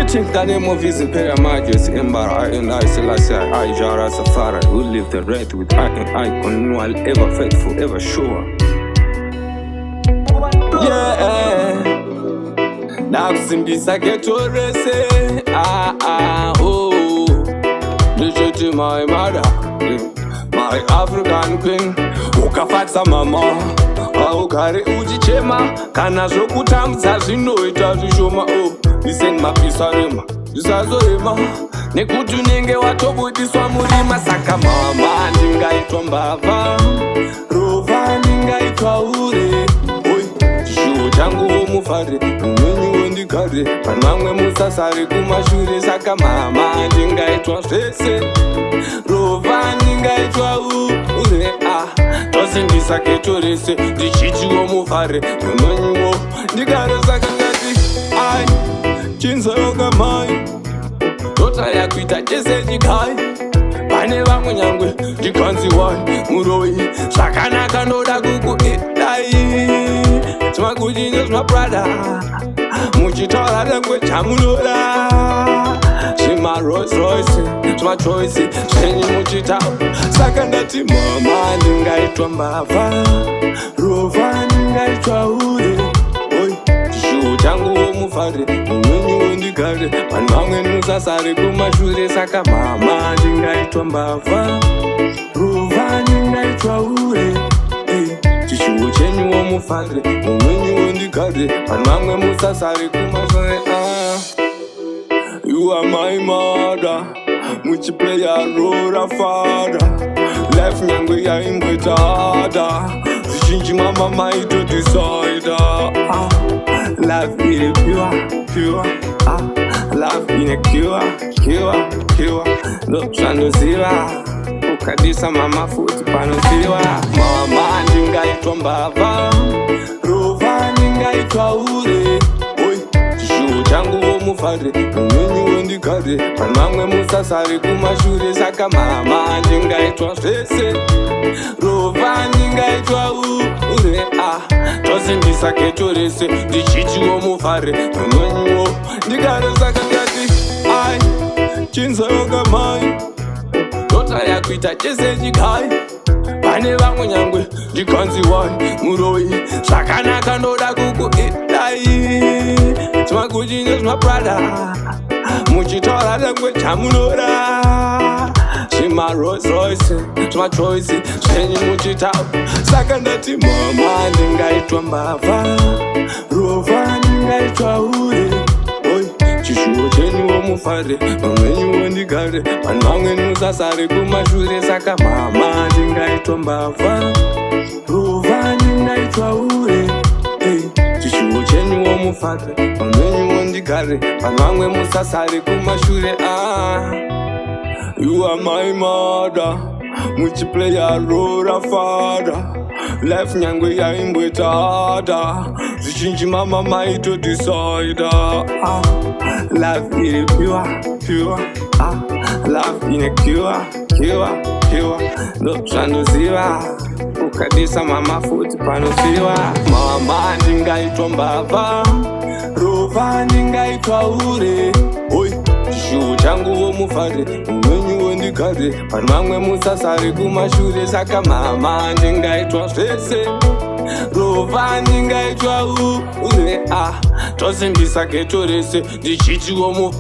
Preaching the name of his imperial majesty, Emperor I and I Selassie, I Jah Psalms who live the earth with I and I, continual, ever faithful, ever sure. Yeah, nakusimbisa ketorese, oh, listen my mother, my African queen, ukafatsa mama, augare uchichema, kana zvokutambudza zvinoita zvishoma, oh. Listen mapisa rema, zvisazorema nekuti unenge watobudiswa murima. Saka mama ndingaitwa mbavha, rova ndingaitwa ure, oi chishuwo changu womufare, umweni wondigare, panamwe musasare kumashure. Saka mama ndingaitwa zvese, rova ndingaitwa ure, tosimbisa keto rese, ndichiti womufare, umweniwo ndigare. Saka ngati ai chinzoyoka mai dota yakuita chese chikai, pane vamwe nyangwe ndikanzi wai muroi zvakanaka ndoda kukuidai timakuchinye zvimaprada muchitaura dangwe chamunoda zvima-Rolls Royce zvimachoice zvenyu muchitaura. Saka ndati mama ndingaitwa mbavha, rova ndingaitwa ure, oi chishuwo changu womufare, umweni wondigare, vanhu vamwe musasare kumashure. Saka mama ndingaitwa mbavha, rova ndingaitwa ure, chishuwo chenyu womufare, umweni wondigare, vanhu vamwe musasare kumashure. You are my mother, muchiplaya rora father, life nyangwe yaimbwetada, zvizhinji mama maito decide. Love in a pure, love in a pure, no chanosiva, ukadisa mama futi panosiva. Mama ndingaitwa mbavha, rova ndingaitwa ure, oi chishuwo changu womufare, umweni wondigare, vanhu vamwe musasare kumashure. Saka mama ndingaitwa zvese, rova ndingaitwa ure, tosimbisa keto rese, ndichiti womufare, umweniwo ndigare. Saka ngati ai chinzoyoka mai dota yakuita chese chikai, pane vamwe nyangwe ndikanzi wai muroi zvakanaka ndoda kukuidai timakuchinye zvimaprada muchitaura dangwe chamunoda zvima-Rolls Royce zvimachoice zvenyu muchitaura. Saka ndati mama ndingaitwa mbavha, rova ndingaitwa ure, oi chishuwo chenyu womufare, umweni wondigare, vanhu vamwe musasare kumashure. Saka mama ndingaitwa mbavha, rova ndingaitwa ure, chishuwo chenyu womufare, umweni wondigare, vanhu vamwe musasare kumashure. You are my mother, muchiplaya rora father, life nyangwe yaimbwetada, zvizhinji mama maito decide. Love in a pure, love in a pure, no chanosiva, ukadisa mama futi panosiva. Mama ndingaitwa mbavha, rova ndingaitwa ure, oi chishuwo changu womufare, umweni wondigare, vanhu vamwe musasare kumashure. Saka mama ndingaitwa zvese, rova ndingaitwa ure, tosimbisa keto rese, ndichiti womu